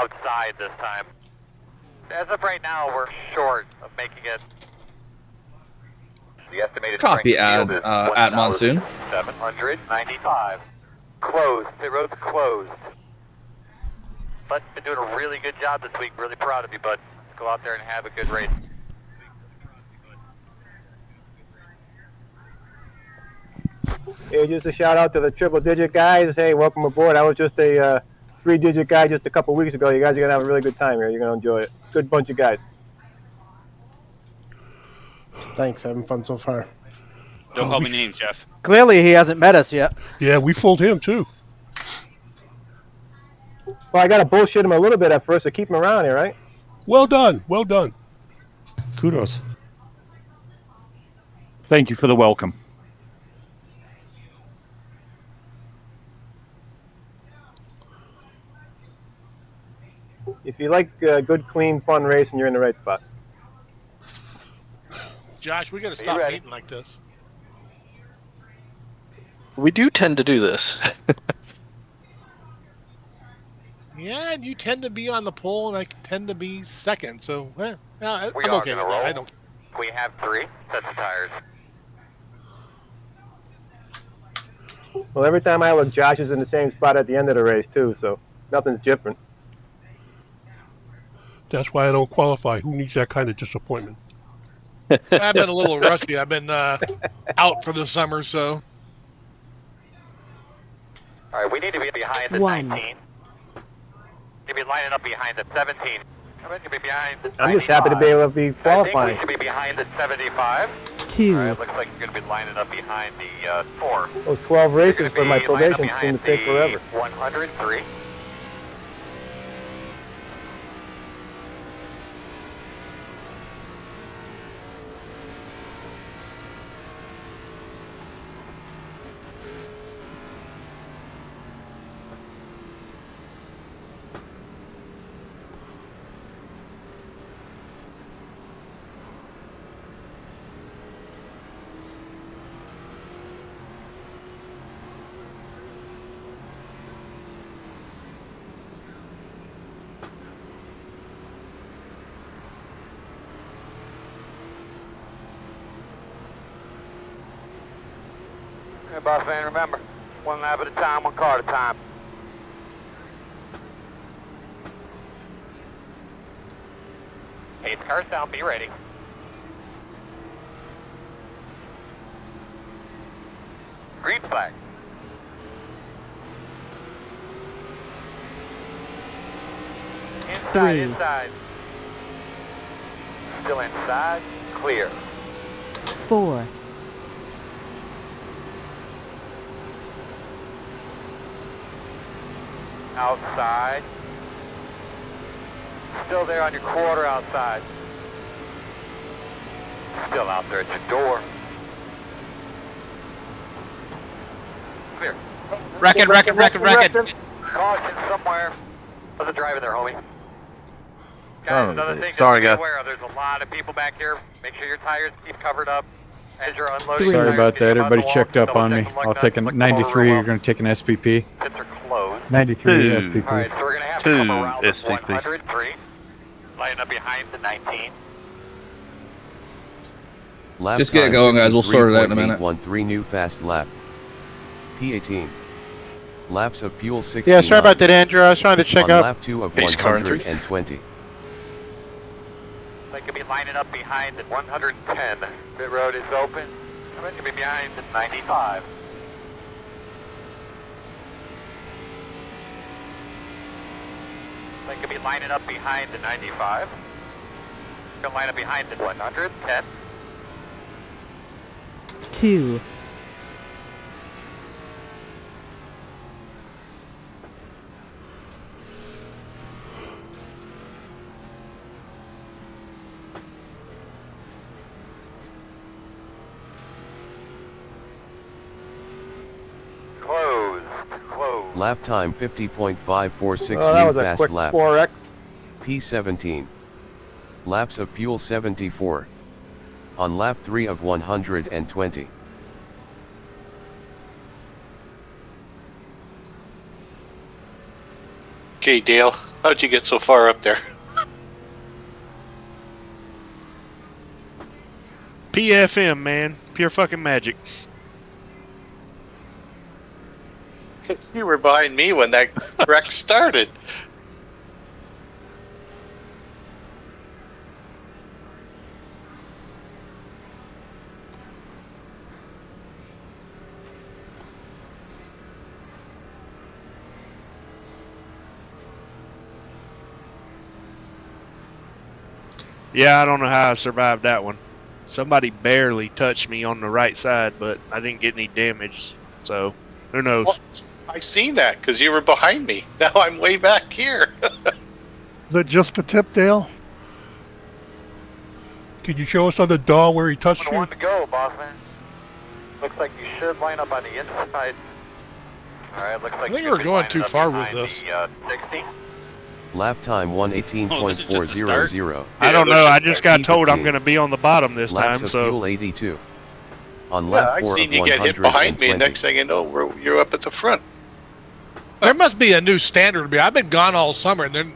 outside this time. As of right now, we're short of making it. The estimated Copy at Monsoon. 795. Closed. The road's closed. But been doing a really good job this week. Really proud of you, bud. Let's go out there and have a good race. Hey, just a shout out to the triple digit guys. Hey, welcome aboard. I was just a 3-digit guy just a couple weeks ago. You guys are gonna have a really good time here. You're gonna enjoy it. Good bunch of guys. Thanks, having fun so far. Don't call me names, Jeff. Clearly, he hasn't met us yet. Yeah, we fooled him too. Well, I gotta bullshit him a little bit at first to keep him around here, right? Well done. Well done. Kudos. Thank you for the welcome. If you like good, clean, fun racing, you're in the right spot. Josh, we got to stop meeting like this. We do tend to do this. Yeah, and you tend to be on the pole, and I tend to be second. So, I'm We okay are with gonna that. roll. I don't. We have 3 sets of tires. Well, every time I look, Josh is in the same spot at the end of the race too, so nothing's different. That's why I don't qualify. Who needs that kind of disappointment? I've been a little rusty. I've been out for the summer, so. All right, we need to be behind the 19. To be lining up behind the 17. I'm going to be behind the 95. I'm just happy to be able to be I qualifying. think we should be behind the 75. 2. All right, looks like you're going to be lining up behind the 4. Those 12 You're races gonna for my be lining up probation seem behind to take the forever. 103. Hey, boss man, remember, one lap at a time, one car at a time. Hey, car's down, be ready. Green flag. Inside, 3. inside. Still inside, clear. 4. Outside. Still there on your quarter outside. Still out there at your door. Clear. Reckon. Caution somewhere. There's a driver there, homie. Guys, Oh, another thing sorry, to be guys. aware of, there's a lot of people back here. Make sure your tires keep covered up as you're unloading. Sorry tires, about get that. them out Everybody the wall, checked up double on check me. them lug I'll nuts, take a like the motor 93. room You're up. going to take an SPP. Pits are closed. 93 All right, SPP. so we're going to have to come 2 around this SVP. 103. Line up behind the 19. Lap Just get it time going, guys. We'll sort it out in a minute. 53.813 new fast lap. P18. Laps of fuel 16. Yeah, sorry about that, Andrew. I was trying to check on up. lap 2 of Base car entry. 120. They could be lining up behind the 110. Pit road is open. They could be behind the 95. They could be lining up behind the 95. They're line up behind the 110. 2. Closed. Lap time 50.546 Oh, that new was a fast quick lap. 4X. P17. Laps of fuel 74. On lap 3 of 120. Okay, Dale, how'd you get so far up there? PFM, man. Pure fucking magic. You were behind me when that wreck started. Yeah, I don't know how I survived that one. Somebody barely touched me on the right side, but I didn't get any damage. So, who knows? Well, I seen that because you were behind me. Now I'm way back here. Is that just the tip, Dale? Can you show us on the DAW where he touched you? One to go, boss man. Looks like you should line up on the inside. All right, looks like I think you we're should going line too up far with behind this. the, 60. Lap time 118.400. I don't know. I just got P15. told I'm going to be on the bottom this Laps time, of so. fuel 82. On Yeah, lap I 4 seen of you get hit behind me, and 120. next thing you know, you're up at the front. There must be a new standard. I've been gone all summer, and then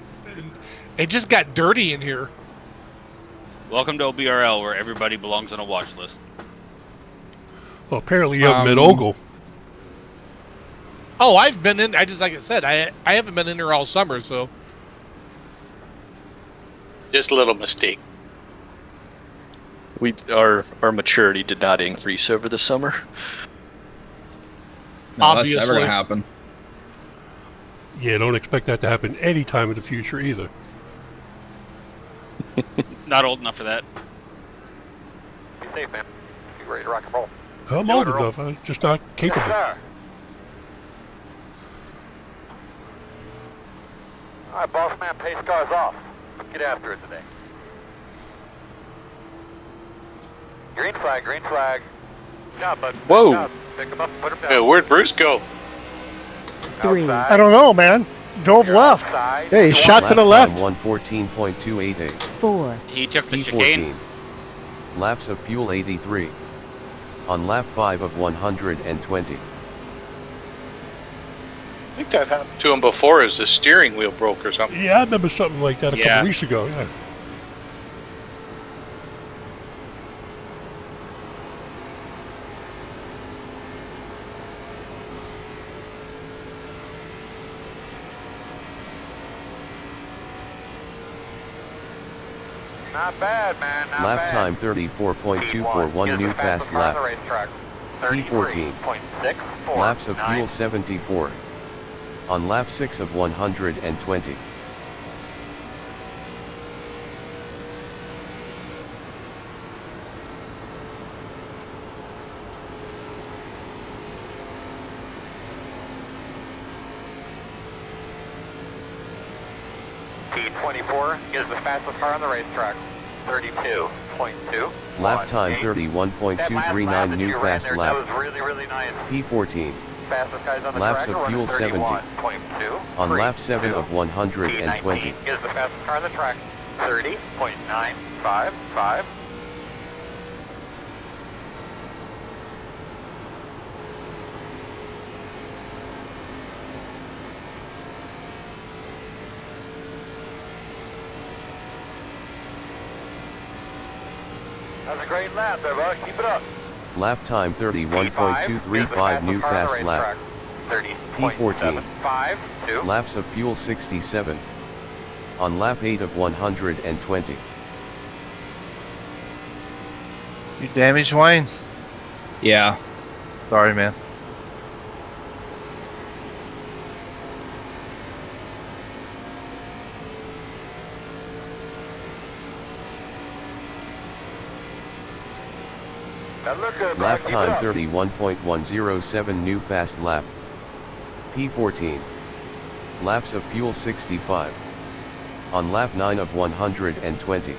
it just got dirty in here. Welcome to OBRL, where everybody belongs on a watch list. Well, apparently you haven't been Ogle. Oh, I've been in. Like I said, I haven't been in there all summer, so. Just a little mistake. Our maturity did not increase over the summer. No, that's never going to happen. Yeah, don't expect that to happen any time in the future either. Not old enough for that. Be safe, man. Be ready to rock and roll. I'm old enough. I'm just not capable. Yes, sir. All right, boss man, pace cars off. Let's get after it today. Green flag, green flag. Good job, bud. Whoa. Good job. Pick him up, put him down. Yeah, where'd Bruce go? 3. Outside. I don't know, man. Dove You're left. outside. Hey, shot to the Lap left. time 114.288. 4. He took the chicane. P14. Laps of fuel 83. On lap 5 of 120. I think that happened to him before as the steering wheel broke or something. Yeah, I remember something like that a couple weeks ago. Yeah. Not bad, man. Not Lap bad. time 34.241 new fast lap. P14. Laps of fuel 74. On lap 6 of 120. P24 is the fastest car on the racetrack. 32.2. Lap time 31.239 new fast That lap. was really, really nice. P14. Fastest guys on the Laps track of are fuel running 70. 31.2. On lap 7 of 120. P19 is the fastest car on the track. 30.955. That was a great lap there, bud. Keep it up. Lap time 31.235 new fast lap. P14. Laps of fuel 67. On lap 8 of 120. You damaged, Wayne? Yeah. Sorry, man. That looked good, Lap bud. Keep it time up. 31.107 new fast lap. P14. Laps of fuel 65. On lap 9 of 120.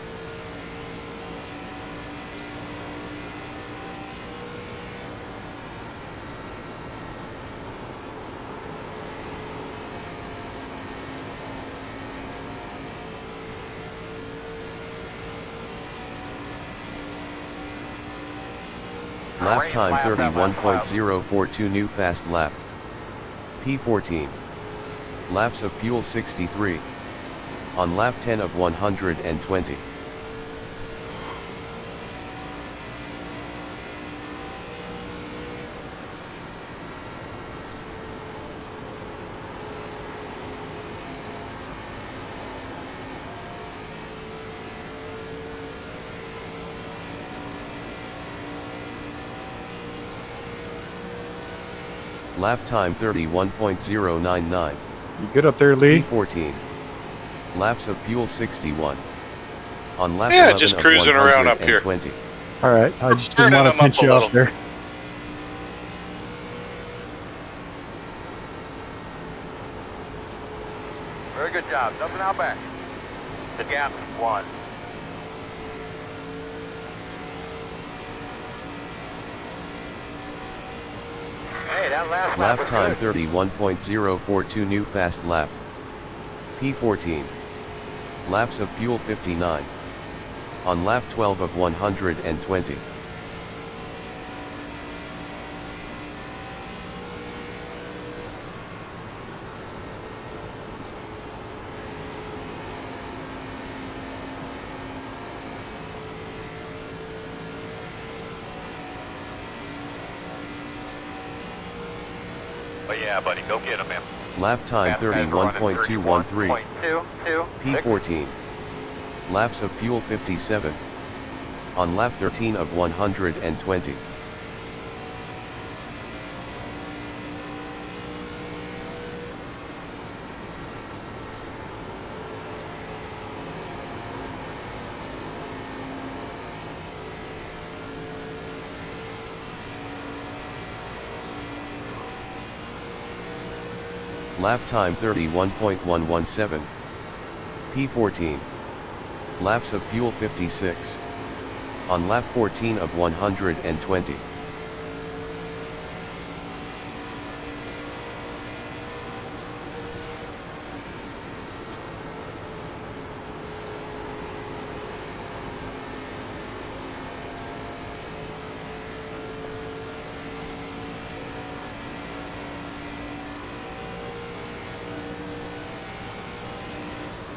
Lap time 31.042 new fast lap. P14. Laps of fuel 63. On lap 10 of 120. Lap time 31.099. You good up there, Lee? P14. Laps of fuel 61. On lap Yeah, 11 just of cruising around up here. 120. All right. I just didn't Turning want to them up pinch a you little. off there. Very good job. Nothing out back. The gap's 1. Hey, that last Lap was time good. 31.042 new fast lap. P14. Laps of fuel 59. On lap 12 of 120. But yeah, buddy, go get him, man. Lap time 31.213. P14. Laps of fuel 57. On lap 13 of 120. Lap time 31.117. P14. Laps of fuel 56. On lap 14 of 120.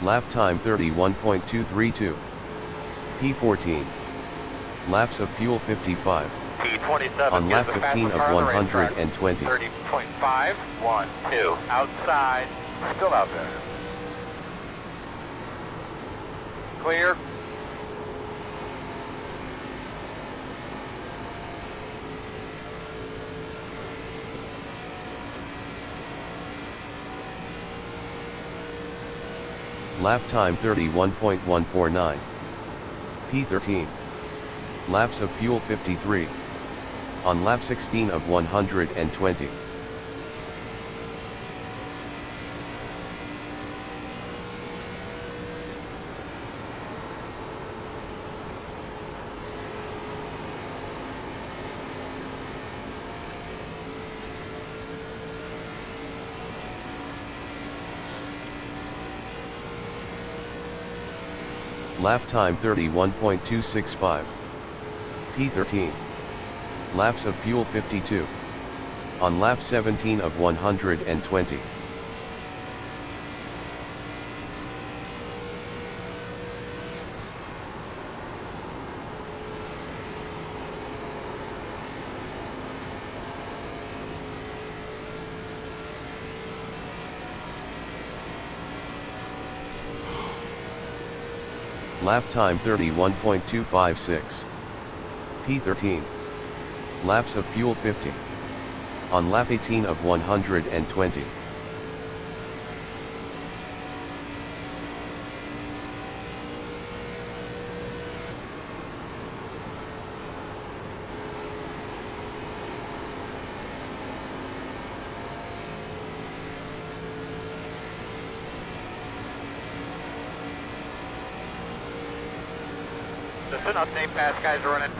Lap time 31.232. P14. Laps of fuel 55. T27 On lap 15 of 120. 30.5, 1, 2. Outside. Still out there. Clear. Lap time 31.149. P13. Laps of fuel 53. On lap 16 of 120. Lap time 31.265. P13. Laps of fuel 52. On lap 17 of 120. Lap time 31.256. P13. Laps of fuel 50. On lap 18 of 120.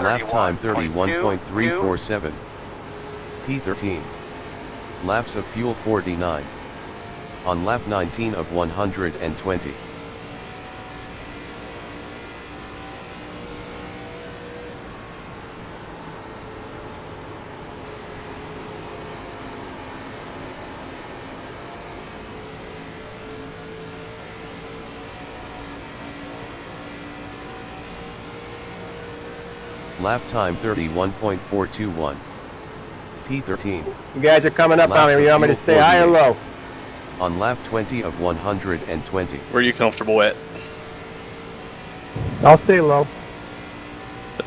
Lap time 31.347. P13. Laps of fuel 49. On lap 19 of 120. Lap time 31.421. P13. You guys are coming up on Laps me. of You want me to fuel stay high or 48. low? On lap 20 of 120. Where are you comfortable at? I'll stay low.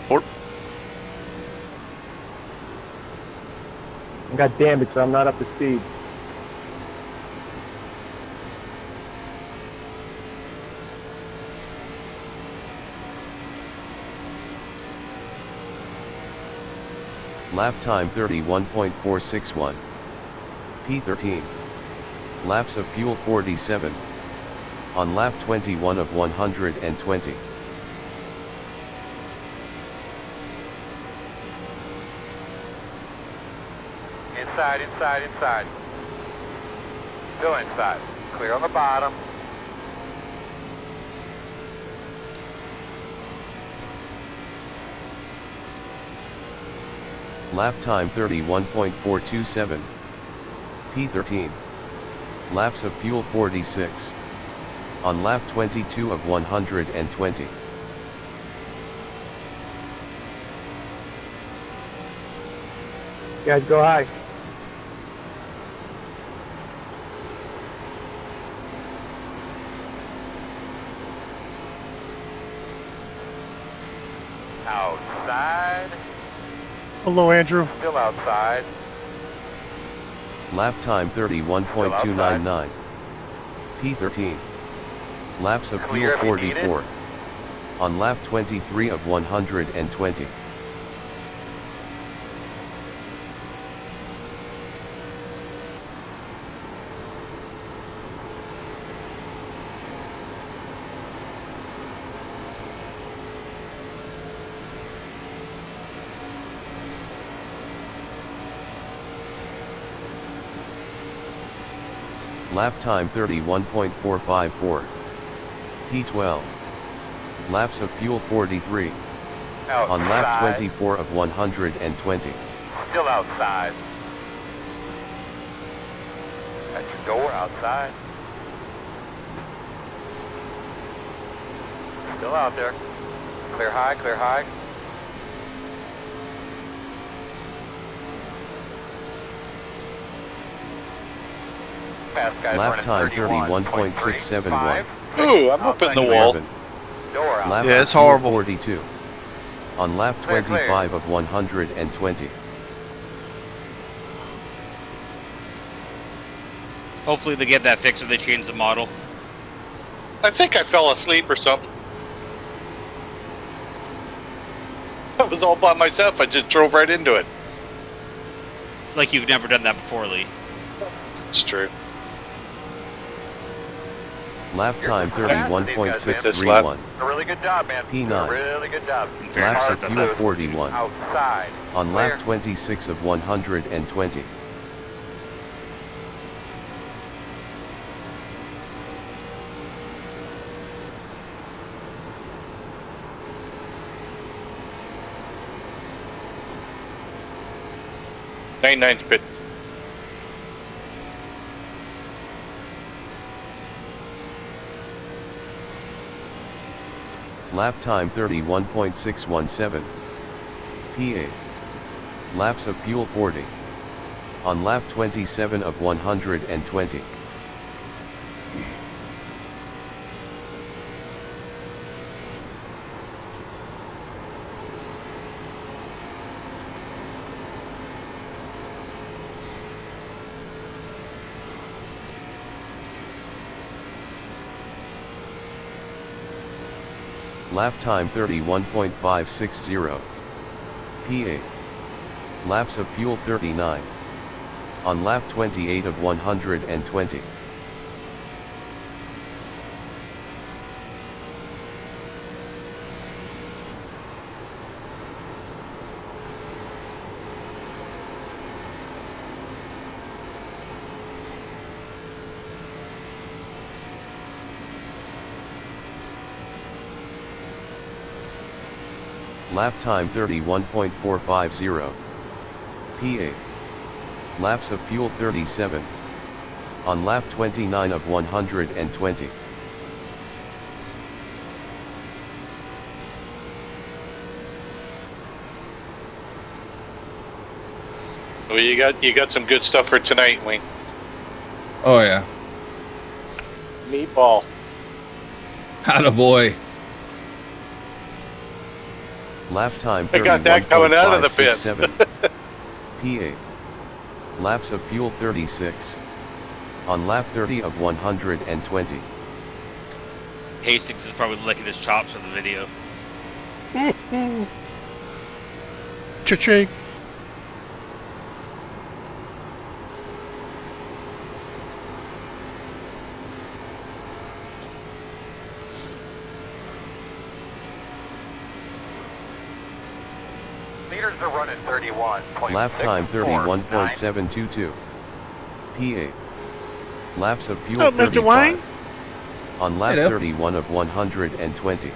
Or I got damage, so I'm not up to speed. Lap time 31.461. P13. Laps of fuel 47. On lap 21 of 120. Inside, inside, inside. Still inside. Clear on the bottom. Lap time 31.427. P13. Laps of fuel 46. On lap 22 of 120. You guys go high. Outside. Hello, Andrew. Still outside. Lap time 31.299. P13. Laps of Clear fuel if you need it. 44. On lap 23 of 120. Lap time 31.454. P12. Laps of fuel 43. Outside. On lap 24 of 120. Still outside. At your door, outside. Still out there. Clear high, clear high. Fast guys Lap running time 31.671. 31.671. Ooh, I'm up in the wall. 11. Door out. Laps Yeah, of it's fuel horrible. 42. On lap Clear, 25 of 120. Hopefully they get that fixed or they change the model. I think I fell asleep or something. I was all by myself. I just drove right into it. Like you've never done that before, Lee. It's true. Lap time This lap. 31.631. A really good job, man. P9. Really good job. Laps of fuel 41. Outside. On Clear. lap 26 of 120. Nine's bit. Lap time 31.617. P8. Laps of fuel 40. On lap 27 of 120. Lap time 31.560. P8. Laps of fuel 39. On lap 28 of 120. Lap time 31.450. P8. Laps of fuel 37. On lap 29 of 120. Well, you got some good stuff for tonight, Wayne. Oh yeah. Meatball. Attaboy. Lap time I got that coming out of the pits. 31.567. P8. Laps of fuel 36. On lap 30 of 120. Hastings is probably licking his chops for the video. Cha-ching. Meters are running 31. Lap time 31.722. P8. Laps of fuel Oh, 35. Mr. Wayne? On lap Hello. 31 of 120.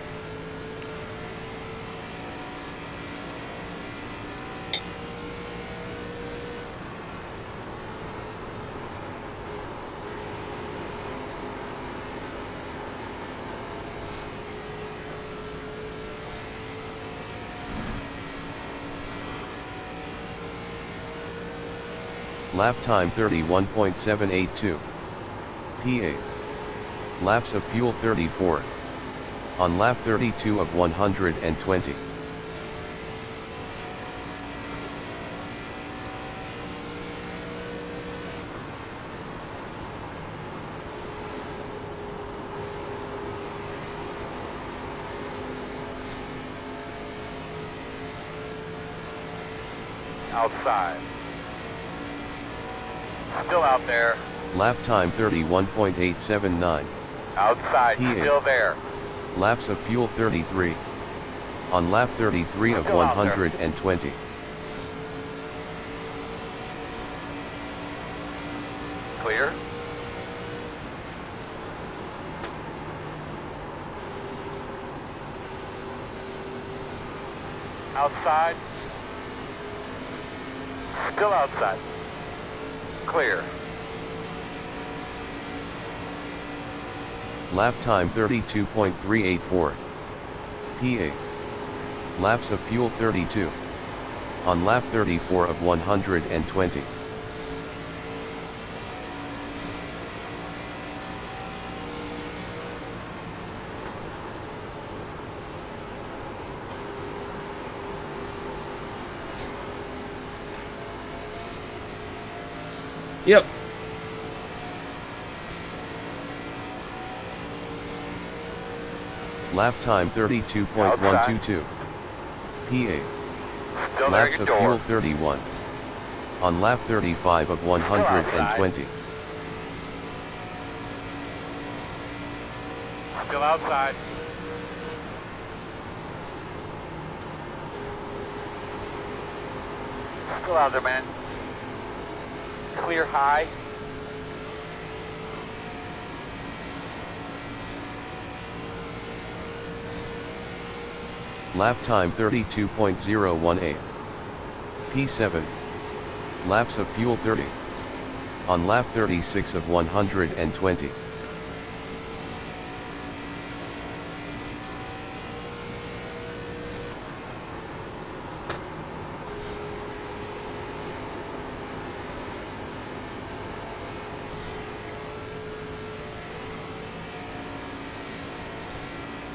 Lap time 31.782. P8. Laps of fuel 34. On lap 32 of 120. Outside. Still out there. Lap time 31.879. Outside. P8. Still there. Laps of fuel 33. On lap 33 of Still out there. 120. Clear. Outside. Still outside. Clear. Lap time 32.384. P8. Laps of fuel 32. On lap 34 of 120. Yep. Lap time 32.122. P8. Still there. Laps Your of fuel door. 31. On lap 35 of 120. Still outside. Still out there, man. Clear high. Lap time 32.018. P7. Laps of fuel 30. On lap 36 of 120.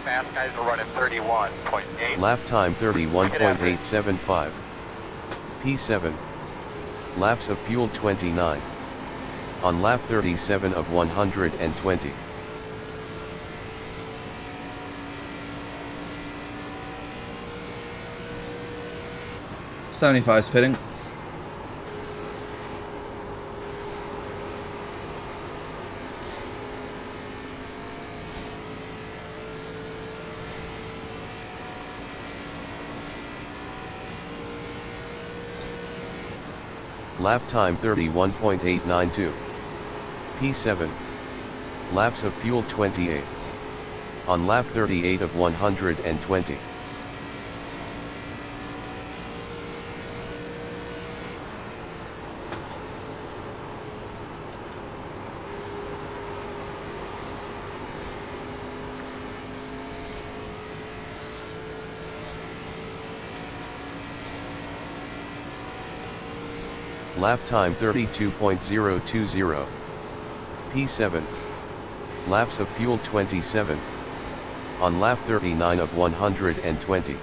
Fast guys are running 31.8. Lap time 31.875. P7. Laps of fuel 29. On lap 37 of 120. '75's pitting. Lap time 31.892. P7. Laps of fuel 28. On lap 38 of 120. Lap time 32.020. P7. Laps of fuel 27. On lap 39 of 120.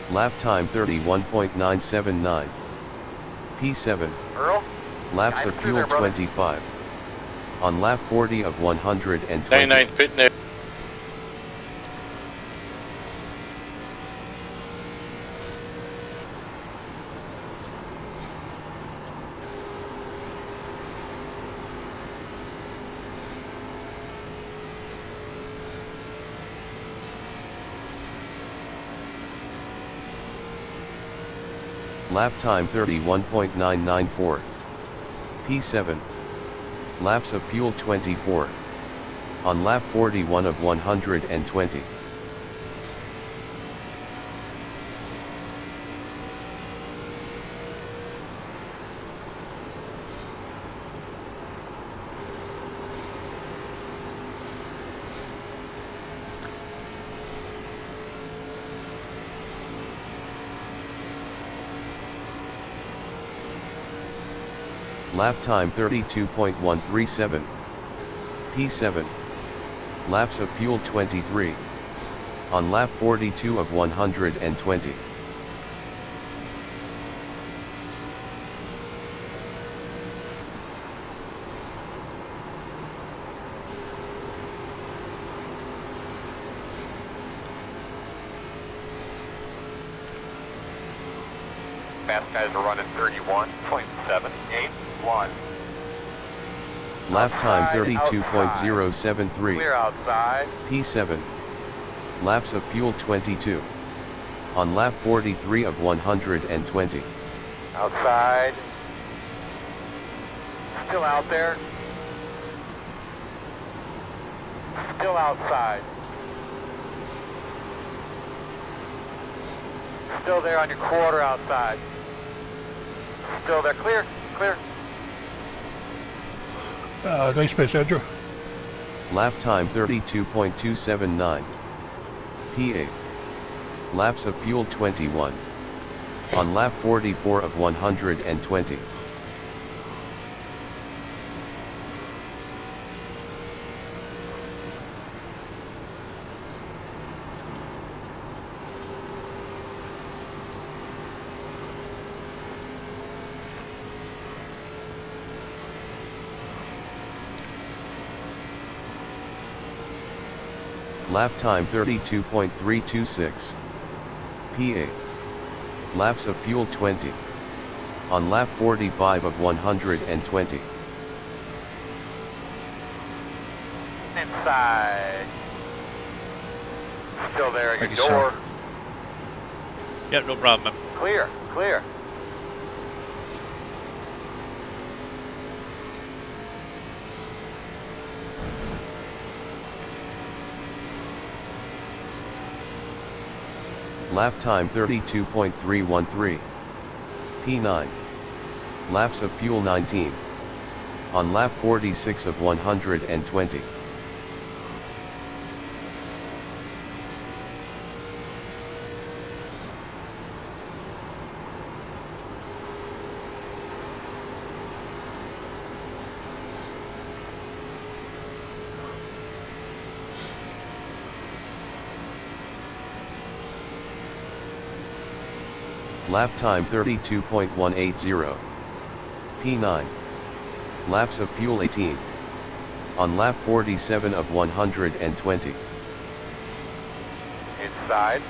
Lap time 31.979. P7. Earl? Laps of fuel 25. On lap 40 of 120. 99 pit net. Lap time 31.994. P7. Laps of fuel 24. On lap 41 of 120. Lap time 32.137. P7. Laps of fuel 23. On lap 42 of 120. Fast guys are running 31.781. Lap time 32.073. Clear outside. P7. Laps of fuel 22. On lap 43 of 120. Outside. Still out there. Still outside. Still there on your quarter outside. Still there. Clear. Clear. Nice pace, Andrew. Lap time 32.279. P8. Laps of fuel 21. On lap 44 of 120. Lap time 32.326. P8. Laps of fuel 20. On lap 45 of 120. Inside. Still there at your Thank you, door. sir. Yep, no problem. Clear. Clear. Lap time 32.313. P9. Laps of fuel 19. On lap 46 of 120. Lap time 32.180. P9. Laps of fuel 18. On lap 47 of 120. Inside.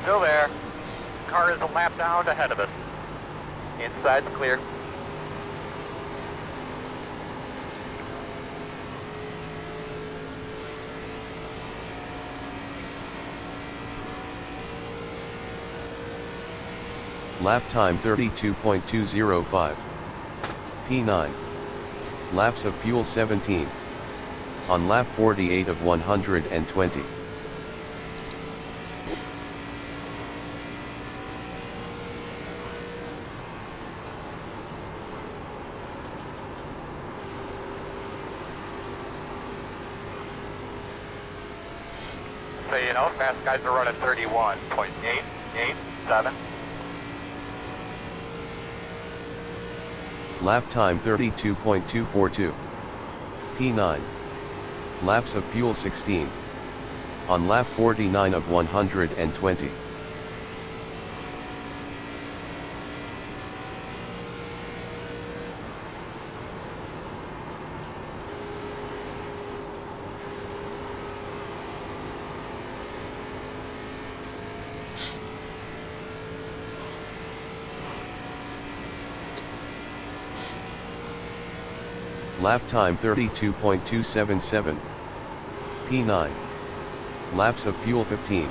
Still there. Car is a lap down ahead of us. Inside's clear. Lap time 32.205. P9. Laps of fuel 17. On lap 48 of 120. so you know, fast guys are running 31.887. Lap time 32.242. P9. Laps of fuel 16. On lap 49 of 120. Lap time 32.277. P9. Laps of fuel 15.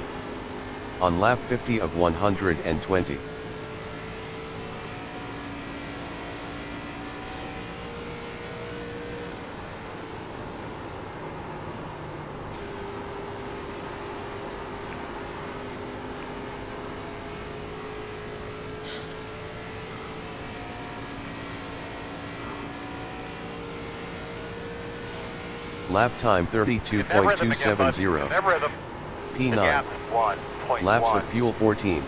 On lap 50 of 120. Lap time 32.270. P9. Laps of fuel 14.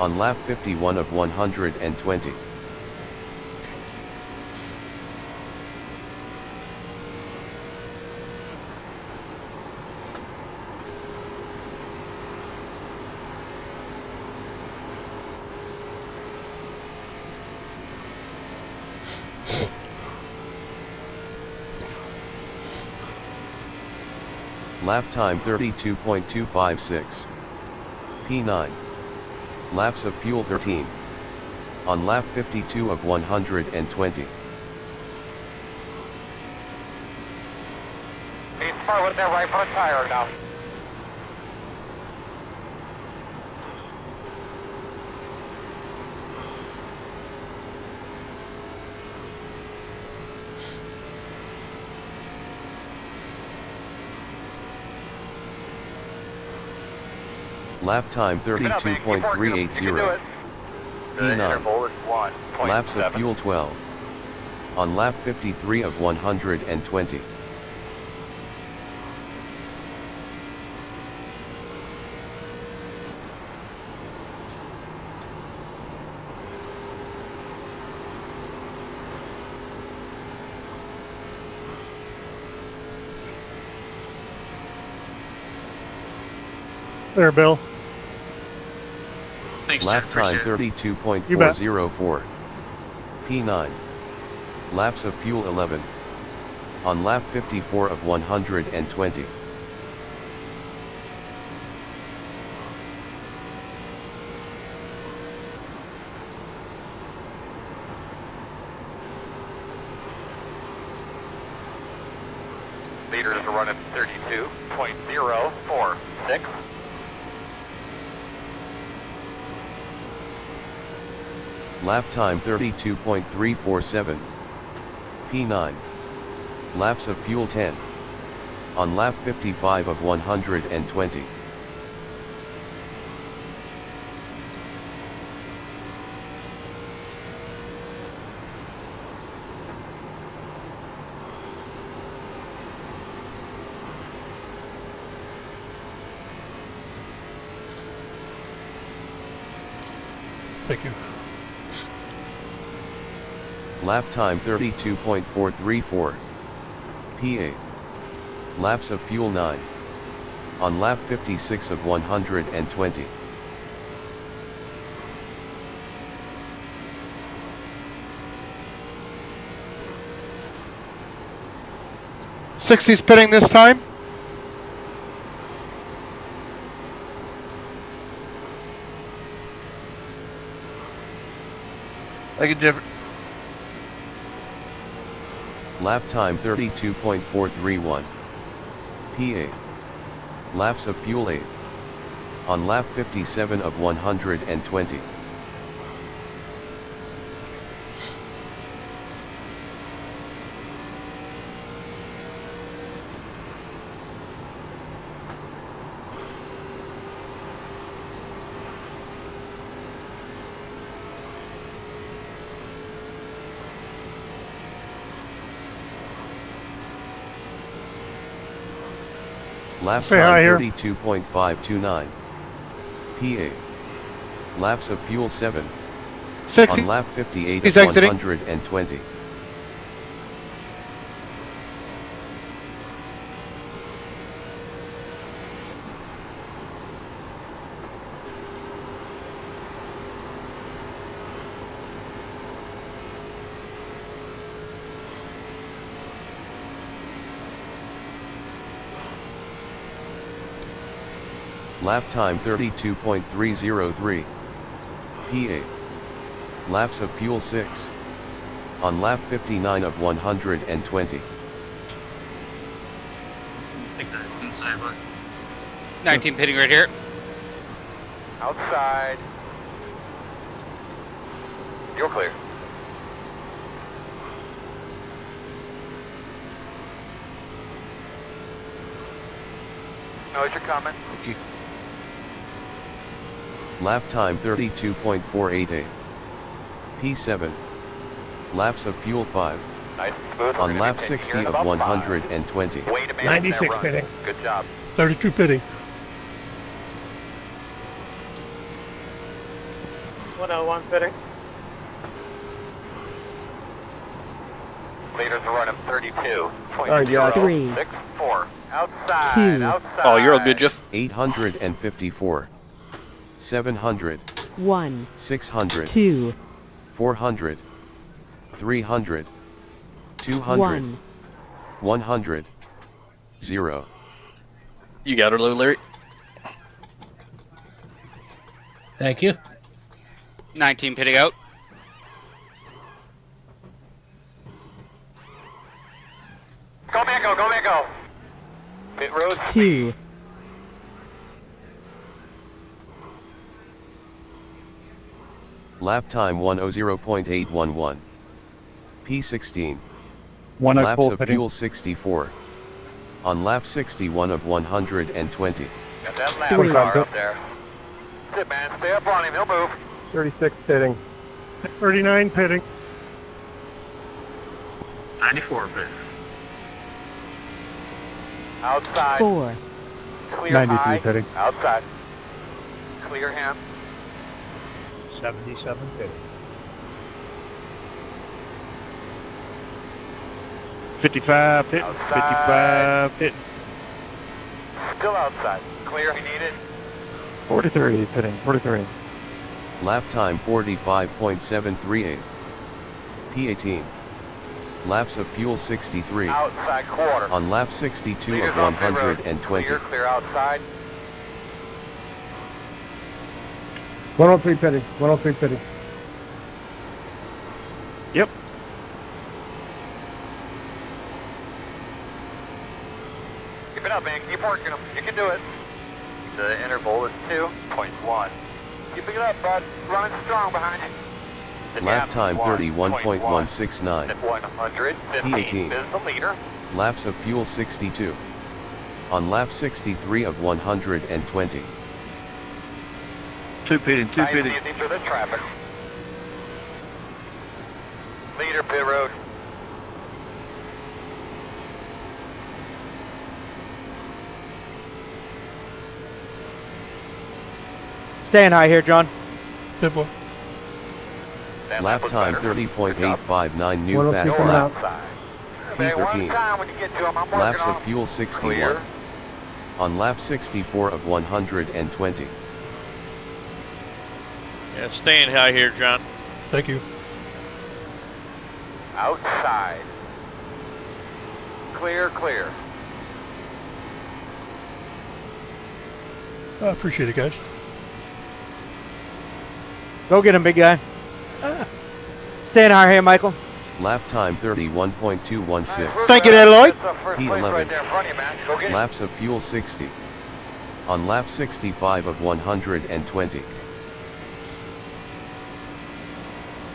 On lap 51 of 120. Lap time 32.256. P9. Laps of fuel 13. On lap 52 of 120. Be smart with that right front tire now. Lap time 32.380. P9. Laps of fuel 12. On lap 53 of 120. There, Bill. Thanks, Lap Jeff. time Appreciate it. 32.404. P9. Laps of fuel 11. On lap 54 of 120. Leaders are running 32.046. Lap time 32.347. P9. Laps of fuel 10. On lap 55 of 120. Thank you. Lap time 32.434. P8. Laps of fuel 9. On lap 56 of 120. '60's pitting this time. Thank you, Jeff. Lap time 32.431. P8. Laps of fuel 8. On lap 57 of 120. Lap Say hi time here. 32.529. PA. Laps of fuel 7. 60. On lap 58 He's of exiting. 120. Lap time 32.303. PA. Laps of fuel 6. On lap 59 of 120. 19 pitting right here. Outside. You're clear. Noise you're coming. Lap time 32.488. P7. Laps of fuel 5. Nice and smooth. On lap 60 of 120. Way to manage 96 that run. pitting. Good job. 32 pitting. 101 pitting. Leaders are running 32. right, Josh. 064. Outside. Two. Outside. Oh, you're all good, Jeff. 854. 700. 1, 600. 2, 400. 300. 200. 1. 100. 0. You got her, Larry. Thank you. 19 pitting out. Go, man, go, man, go. Pit road. 2, Lap time 100.811. P16. One at Laps full of pitting. fuel 64. On lap 61 of 120. Got that lap 45 car pit. up there. That's it, man. Stay up on him. He'll move. 36 pitting. 39 pitting. 94 pitting. Outside. 4, Clear 93 high. pitting. Outside. Clear him. 77 pitting. 55 pitting. Outside. 55 pitting. Still outside. Clear. He needed. 43 pitting. 43. Lap time 45.738. P18. Laps of fuel 63. Outside quarter. On lap 62 Leaders of on pit road. 120. Clear outside. 103 pitting. 103 pitting. Yep. Keep it up, man. Keep working them. You can do it. The interval is 2.1. Keep it up, bud. Running strong behind you. The Lap gap time is 31.169. At 115 P18. is the leader. Laps of fuel 62. On lap 63 of 120. 2 pitting. 2 Nice pitting. and easy through the traffic. Leader pit road. Staying high here, John. Pit 4. That Lap was time better. 30.859 new 103 fast coming lap. out. Outside. Okay, one P13. time when you get to 'em, I'm working Laps on of 'em. fuel 61. Clear. On lap 64 of 120. Yeah, staying high here, John. Thank you. Outside. Clear, clear. I appreciate it, guys. Go get him, big guy. Staying high here, Michael. Lap time 31.216. Thank you there, Lloyd. That's the first place P11. right there in front of you, man. Go get it. Laps of fuel 60. On lap 65 of 120.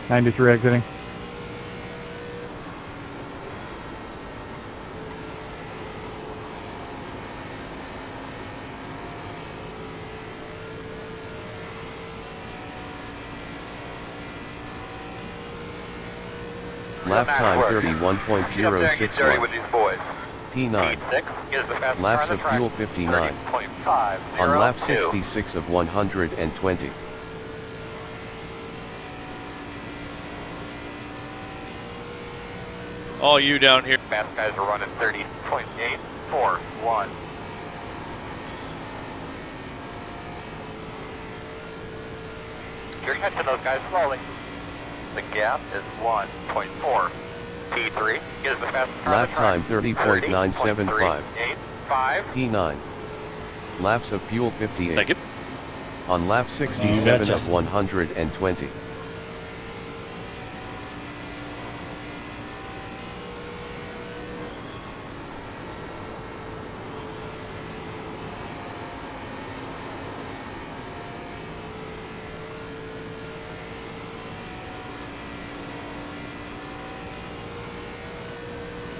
93 exiting. Lap time Get up there and get dirty 31.061. with these boys. P9. P6 is the fastest Laps car of on the fuel track. 59. 30.502. On lap 66 of 120. All you down here. Fast guys are running 30.841. You're catching those guys slowly. The gap is 1.4. P3 is the fastest car on Lap the track. time 30.975. 30.385. P9. Laps of fuel 58. Thank you. On lap 67 betcha. of 120.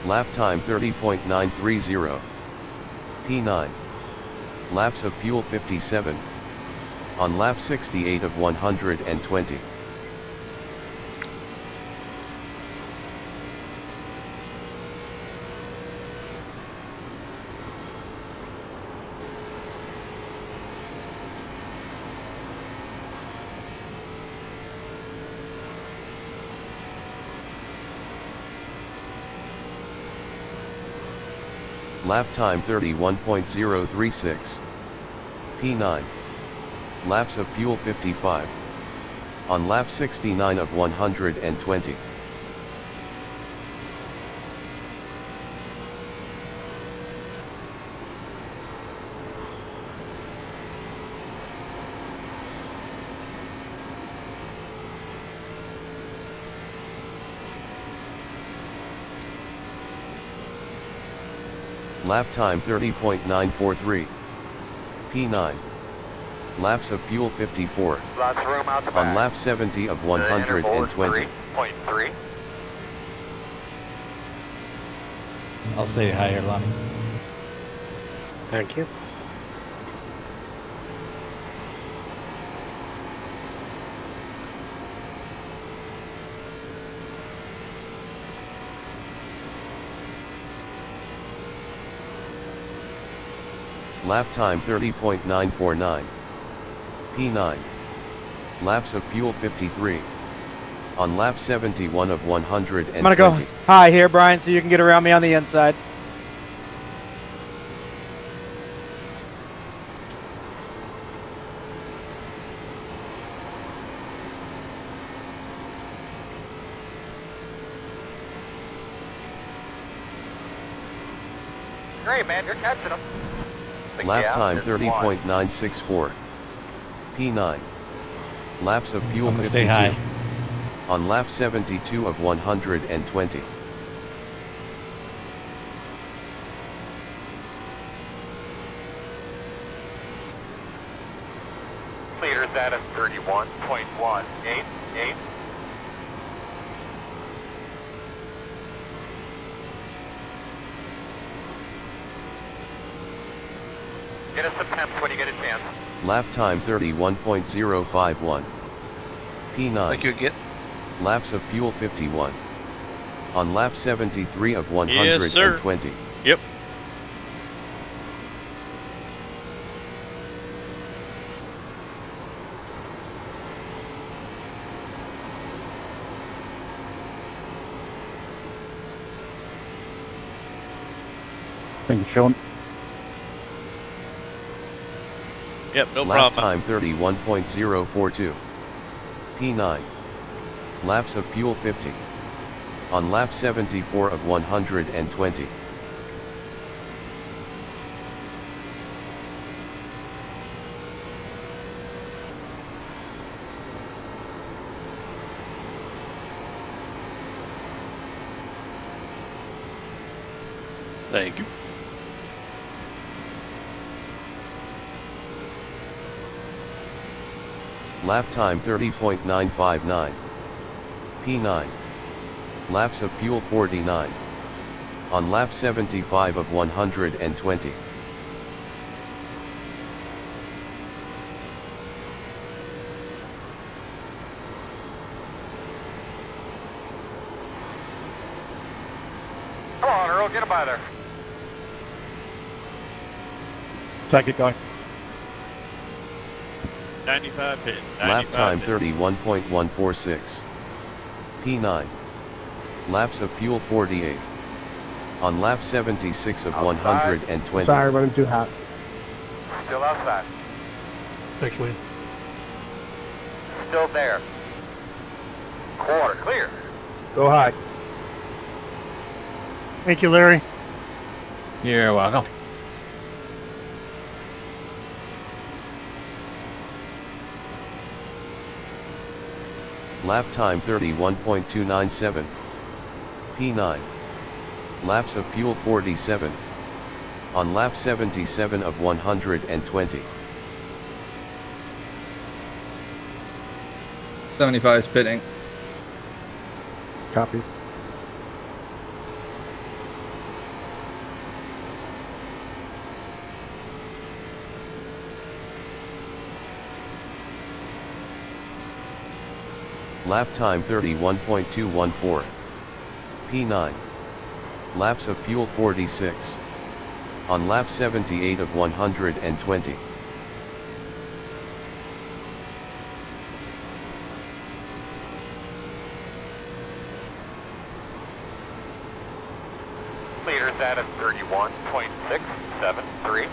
Lap time 30.930. P9. Laps of fuel 57. On lap 68 of 120. Lap time 31.036. P9. Laps of fuel 55. On lap 69 of 120. Lap time 30.943. P9. Laps of fuel 54. Lots of room out the On back. lap 70 of The interval is 120. 3.3. I'll stay higher, Lonnie. Thank you. Lap time 30.949. P9. Laps of fuel 53. On lap 71 of 120. I'm gonna go high here, Brian, so you can get around me on the inside. Great, man, you're catching them. The Lap gap time is 30.964. P9. Laps of fuel I'm gonna 52. stay high. On lap 72 of 120. Leaders at a 31.188. Get us some temps when you get a chance. Lap time 31.051. P9. Thank you again. Laps of fuel 51. On lap 73 of Yes, sir. 120. Yep. Thank you, Sean. Yep, no Lap problem. time 31.042. P9. Laps of fuel 50. On lap 74 of 120. Thank you. Lap time 30.959. P9. Laps of fuel 49. On lap 75 of 120. Come on, Earl, get him by there. Second going. 95 pit. Lap time 31.146. P9. Laps of fuel 48. On lap 76 of 120. Sorry, running too hot. Still outside. Thanks, Wayne. Still there. Quarter clear. Go high. Thank you, Larry. You're welcome. Lap time 31.297. P9. Laps of fuel 47. On lap 77 of 120. 75 is pitting. Copy. Lap time 31.214. P9. Laps of fuel 46. On lap 78 of 120. Leader's at a 31.673.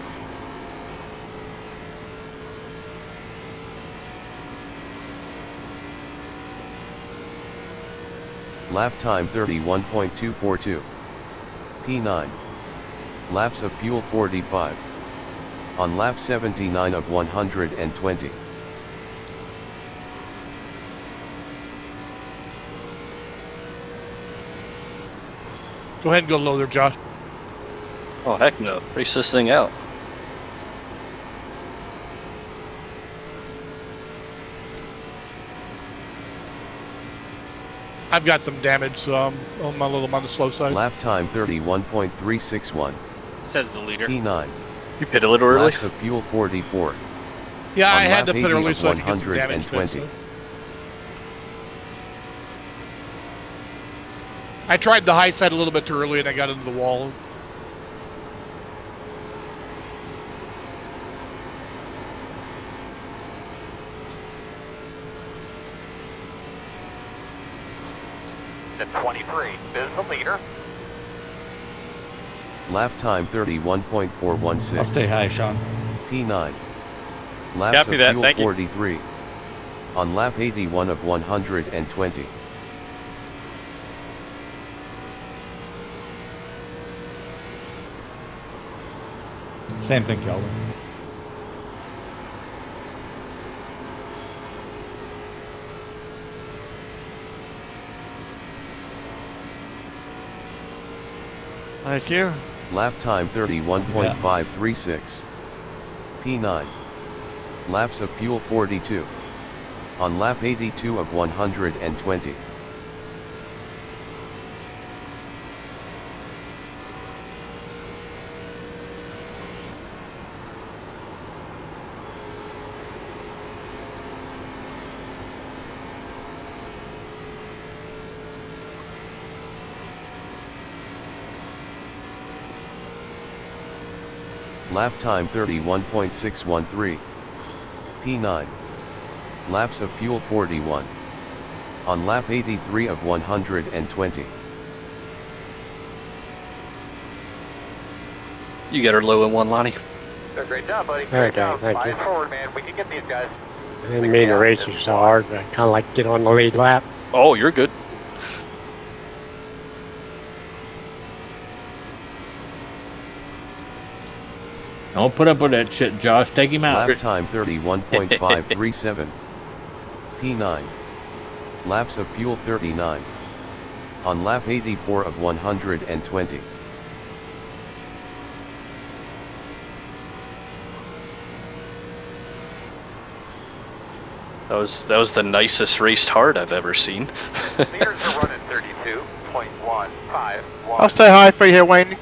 Lap time 31.242. P9. Laps of fuel 45. On lap 79 of 120. Go ahead and go low there, Josh. Oh, heck no. Race this thing out. I've got some damage, so I'm a little on the slow side. Lap time 31.361. Says the leader. P9. You pit a little early? Laps of fuel 44. Yeah, On I had lap to put it 80 early of so I could get some damage fixed. 120. I tried the high side a little bit too early and I got into the wall. At 23 is the leader. Lap time 31.416. I'll stay high, Sean. P9. Laps Copy of that, fuel thank you. 43. On lap 81 of 120. Same thing, Kelvin. Thank you. Lap time 31.536. P9. Laps of fuel 42. On lap 82 of 120. Lap time 31.613. P9. Laps of fuel 41. On lap 83 of 120. You get her low in one, Lonnie. Great job, buddy. All Great right, job. thank Fly you. forward, man. We can get these guys. I didn't mean to race you so hard, but I kind of like to get on the lead lap. Oh, you're good. Don't put up with that shit, Josh. Take him out. Lap time 31.537. P9. Laps of fuel 39. On lap 84 of 120. That was the nicest raced hard I've ever seen. Leaders are running 32.151. I'll stay high for you here, Wayne.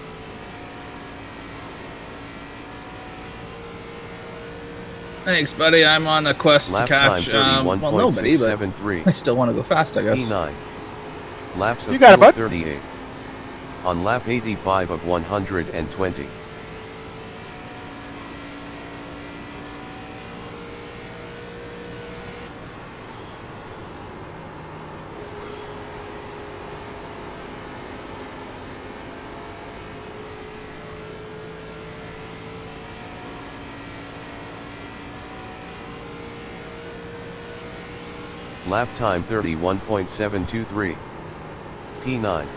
Thanks, buddy. I'm on a quest Lap to catch, time well, nobody, but 31.673. I still want to go fast, I guess. P9. Laps of You got it, fuel bud. 38. On lap 85 of 120. Lap time 31.723. P9.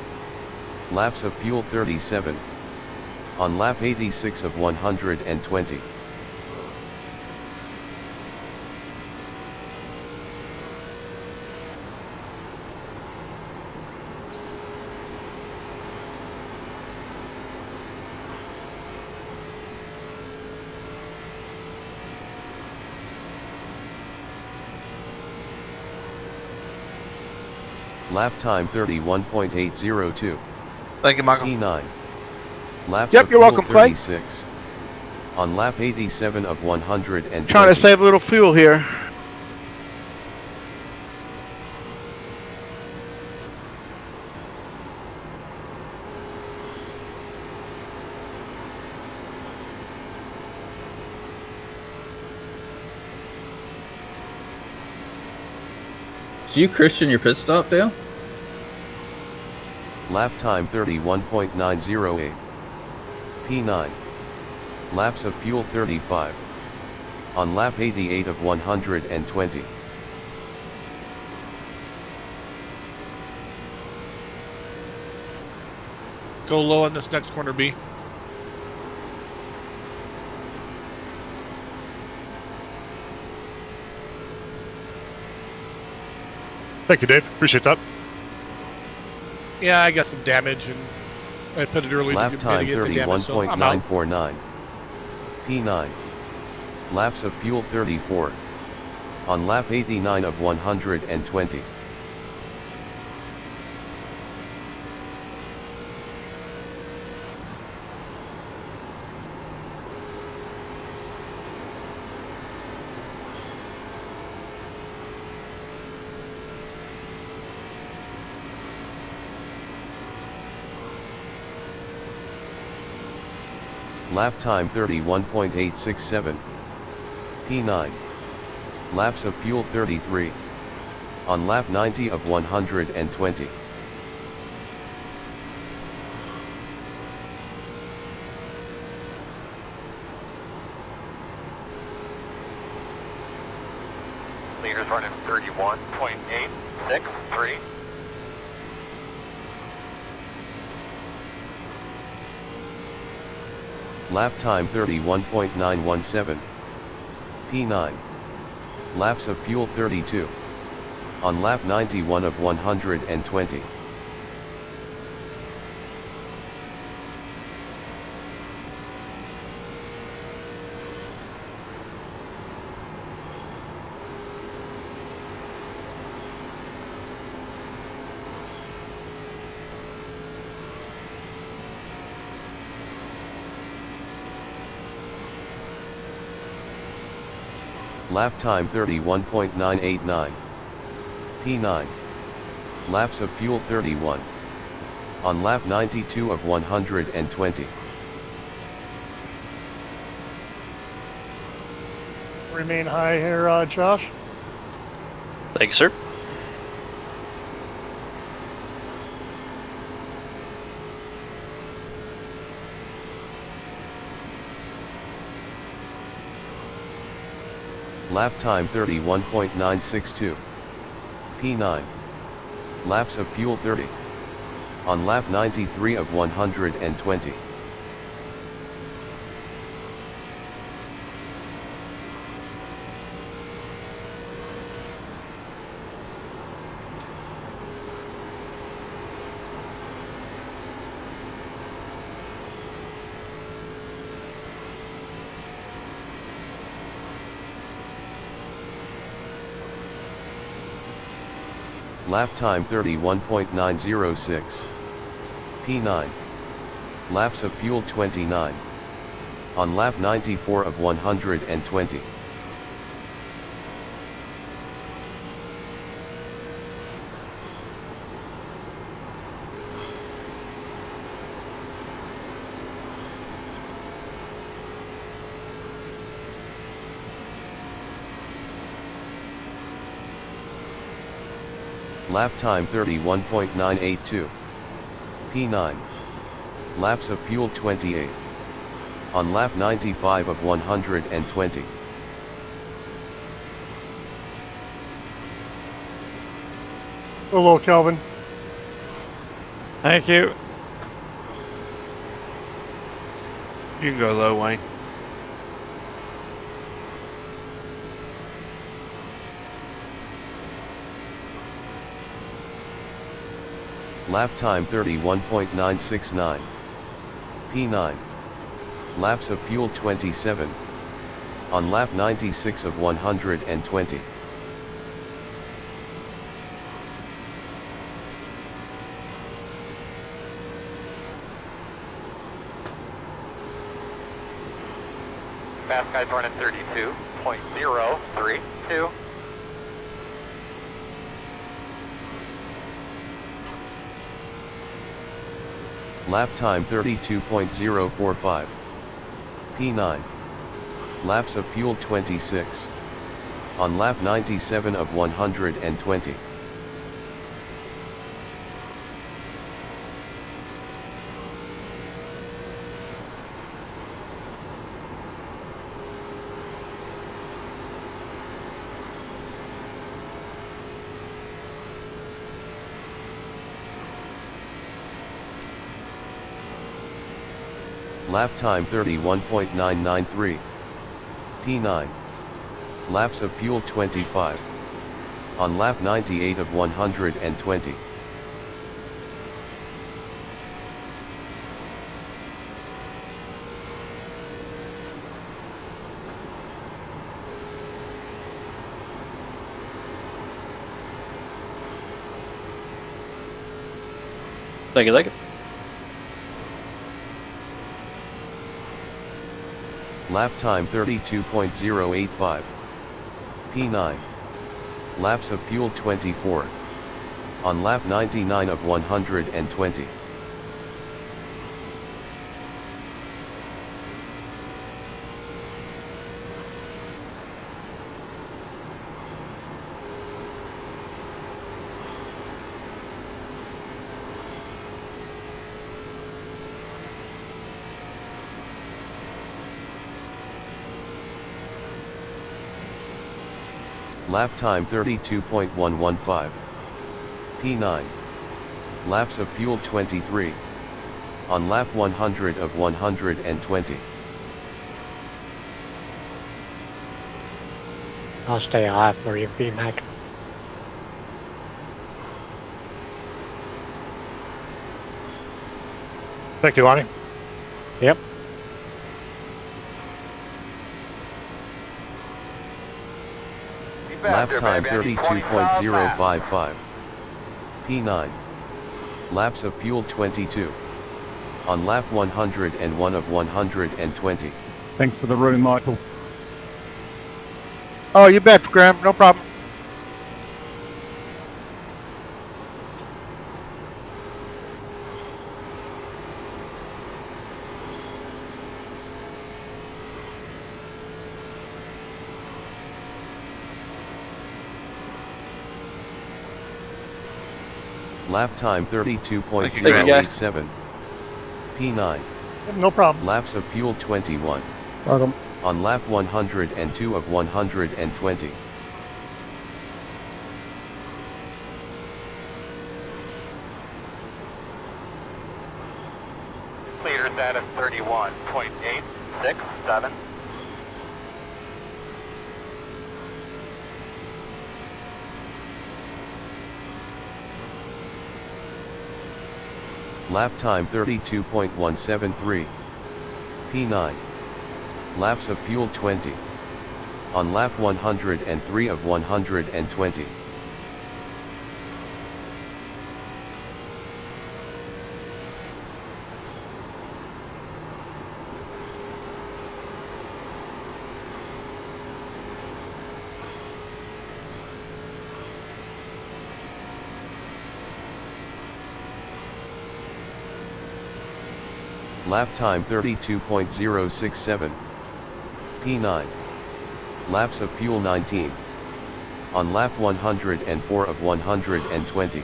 Laps of fuel 37. On lap 86 of 120. Lap time 31.802. Thank you, Michael. P9. Laps Yep, of you're fuel welcome, Clay. 36. On lap 87 of 120. Trying to save a little fuel here. Did you Christian your pit stop, Dale? Lap time 31.908. P9. Laps of fuel 35. On lap 88 of 120. Go low on this next corner, B. Thank you, Dave. Appreciate that. Yeah, I got some damage, and I put it early Lap to time mitigate the damage, so I'm out. 31.949. P9. Laps of fuel 34. On lap 89 of 120. Lap time 31.867. P9. Laps of fuel 33. On lap 90 of 120. Leaders running 31.863. Lap time 31.917. P9. Laps of fuel 32. On lap 91 of 120. Lap time 31.989. P9. Laps of fuel 31. On lap 92 of 120. Remain high here, Josh. Thank you, sir. Lap time 31.962. P9. Laps of fuel 30. On lap 93 of 120. Lap time 31.906. P9. Laps of fuel 29. On lap 94 of 120. Lap time 31.982. P9. Laps of fuel 28. On lap 95 of 120. Hello, Kelvin. Thank you. You can go low, Wayne. Lap time 31.969. P9. Laps of fuel 27. On lap 96 of 120. Fast guy's running 32.032. Lap time 32.045. P9. Laps of fuel 26. On lap 97 of 120. Lap time 31.993. P9. Laps of fuel 25. On lap 98 of 120. Thank you, thank you. Lap time 32.085. P9. Laps of fuel 24. On lap 99 of 120. Lap time 32.115. P9. Laps of fuel 23. On lap 100 of 120. I'll stay alive for you, P-Mac. Thank you, Lonnie. Yep. Lap time 32.055. P9. Laps of fuel 22. On lap 101 of 120. Thanks for the room, Michael. Oh, you bet, Graham. No problem. Lap time 32.087. P9. No problem. Laps of fuel 21. Welcome. On lap 102 of 120. Leader status 31.867. Lap time 32.173. P9. Laps of fuel 20. On lap 103 of 120. Lap time 32.067. P9. Laps of fuel 19. On lap 104 of 120.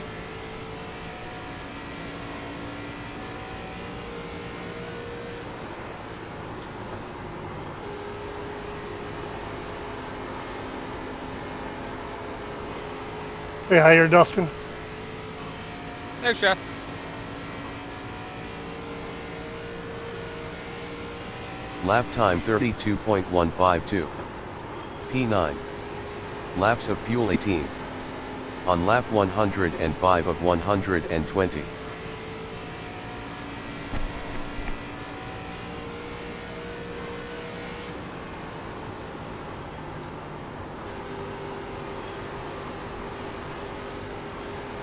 Hey, hi there, Dustin. Thanks, Chef. Lap time 32.152. P9. Laps of fuel 18. On lap 105 of 120.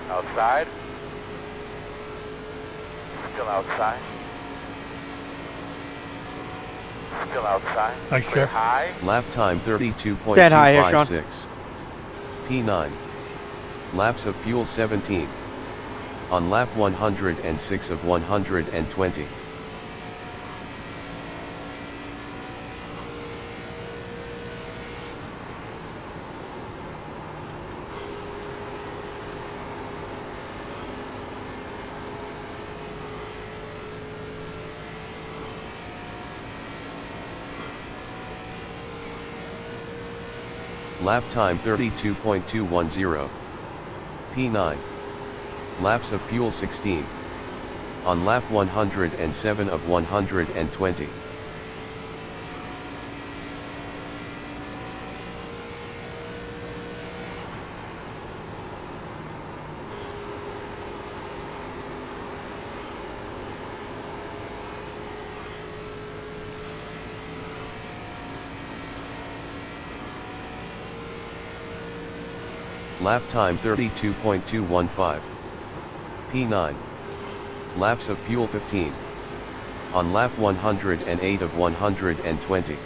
Outside. Still outside. Still outside. Nice, Clear Chef. high. Lap time Stand high here, Sean. 32.256. P9. Laps of fuel 17. On lap 106 of 120. Lap time 32.210. P9. Laps of fuel 16. On lap 107 of 120. Lap time 32.215. P9. Laps of fuel 15. On lap 108 of 120.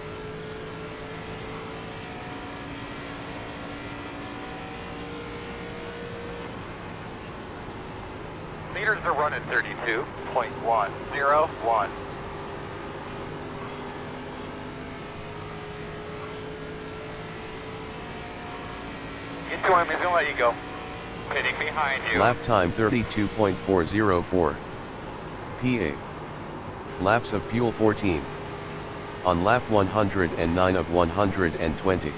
Meters are running 32.101. Get to him, he's gonna let you go. Pitting behind you. Lap time 32.404. P8. Laps of fuel 14. On lap 109 of 120.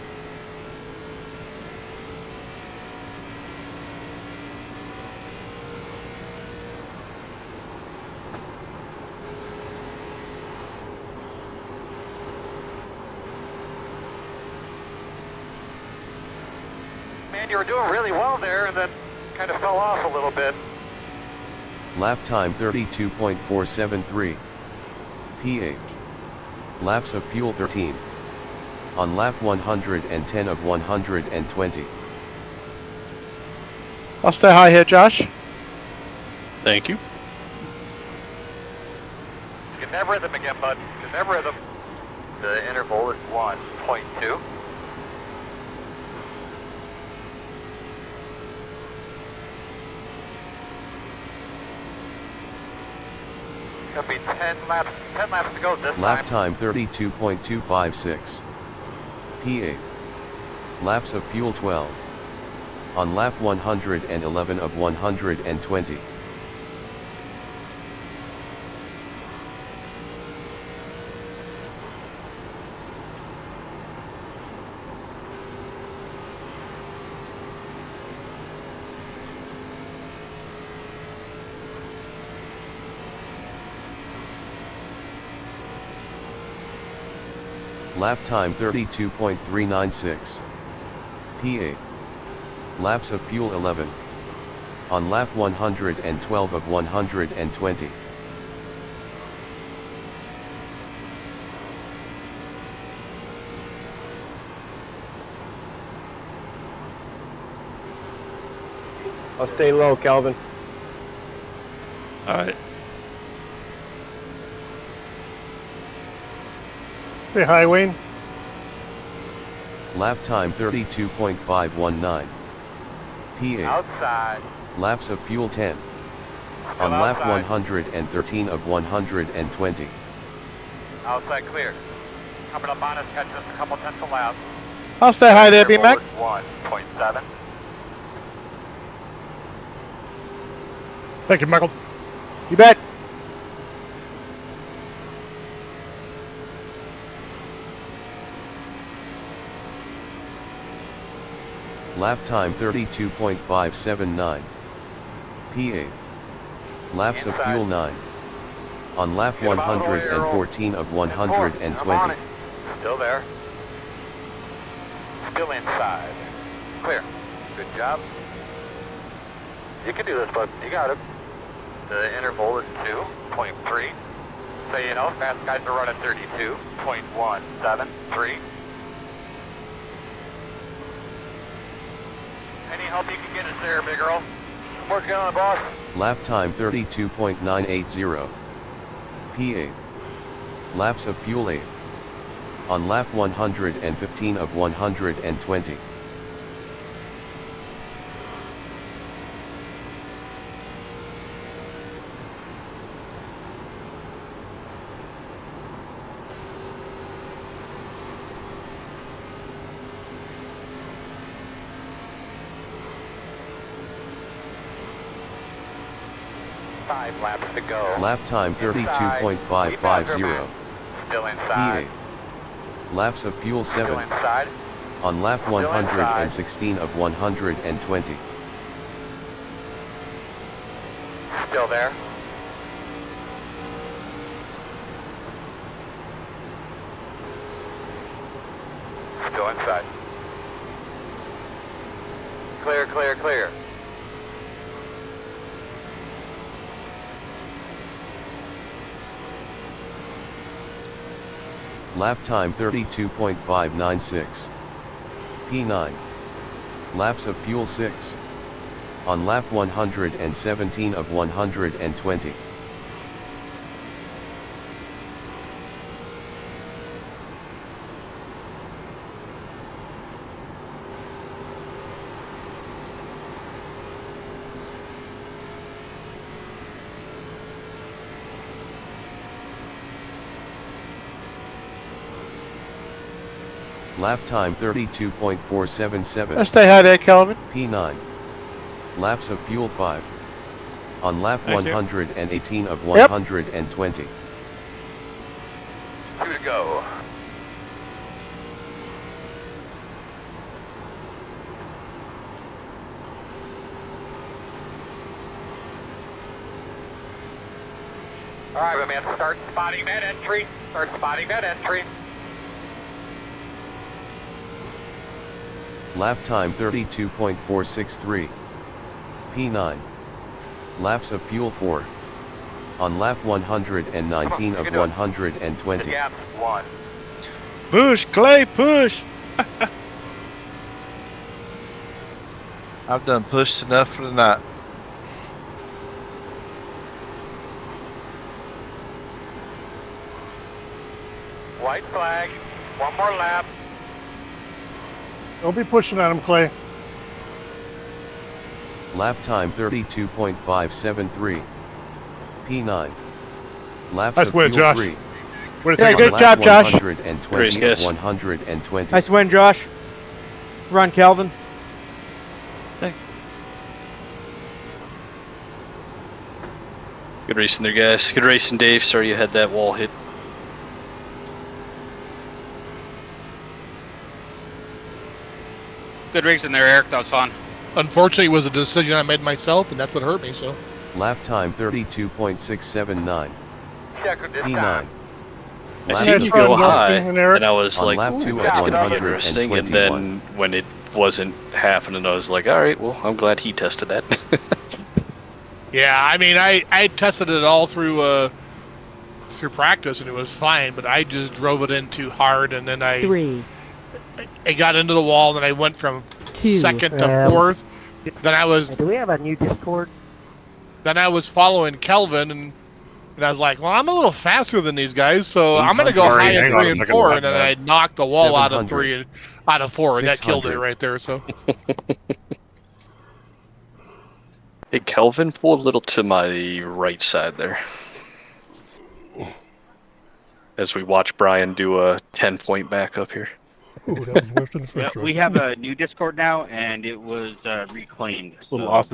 Man, you were doing really well there and then kind of fell off a little bit. Lap time 32.473. P8. Laps of fuel 13. On lap 110 of 120. I'll stay high here, Josh. Thank you. Get that rhythm again, bud. Get that rhythm. The interval is 1.2. Gonna be 10 laps to go this Lap time. time 32.256. P8. Laps of fuel 12. On lap 111 of 120. Lap time 32.396. P8. Laps of fuel 11. On lap 112 of 120. I'll stay low, Calvin. Alright. Say hi, Wayne. Lap time 32.519. P8. Outside. Laps of fuel 10. Still On lap outside. 113 of 120. Outside clear. Coming up on us, catching us a couple tenths of laps. I'll stay high there, B-Mac. 1.7. Thank you, Michael. You bet. Lap time 32.579. P8. Laps of fuel 9. On lap 114 of 120. Still there. Still inside. Clear. Good job. You can do this, bud. You got it. The interval is 2.3. So you know, fast guys are running 32.173. Any help you can get us there, big girl? I'm working on it, boss. Lap time 32.980. P8. Laps of fuel 8. On lap 115 of 120. Five laps to go. Lap time 32.550. Still inside. P8. Laps of fuel 7. Still inside. On lap 116 of 120. Still there. Still inside. Clear, clear, clear. Lap time 32.596. P9. Laps of fuel 6. On lap 117 of 120. Lap time 32.477. Let's stay high there, Calvin. P9. Laps of fuel 5. On lap Nice, 118 of Yep. 120. 2 to go. All right, my man, start spotting that entry. Start spotting that entry. Lap time 32.463. P9. Laps of fuel 4. On lap 119 of 120. The gap's 1. Push, Clay, push! I've done pushed enough for the night. White flag. One more lap. Don't be pushing on him, Clay. Lap time 32.573. P9. Laps Nice of win, fuel Josh. 3. What do you Yeah, think? good On job, lap Josh. 120 Great, of guys. 120. Nice win, Josh. Run, Calvin. Good racing there, guys. Good racing, Dave. Sorry you had that wall hit. Good racing there, Eric. That was fun. Unfortunately, it was a decision I made myself, and that's what hurt me. So Lap time 32.679. Check with this P9. time. I Lap seen of you fuel go five. high, and I was On like, lap ooh, 2 that's of gonna be interesting. And 121. then when it wasn't happening, I was like, all right, well, I'm glad he tested that. yeah, I mean, I tested it all through practice, and it was fine. But I just drove it in too hard, and then I got into the wall, and I went from second to fourth. Then I was. Do we have a new Discord? Then I was following Kelvin, and I was like, well, I'm a little faster than these guys, so I'm going to go high in 3 and 4, and then I knocked the wall out of 3 and out of 4, and that killed it right there. So Hey, Kelvin, pull a little to my right side there. As we watch Brian do a 10-point back up here. Ooh, that was worse than the first We have a new Discord now, and it was reclaimed. Little so- awesome.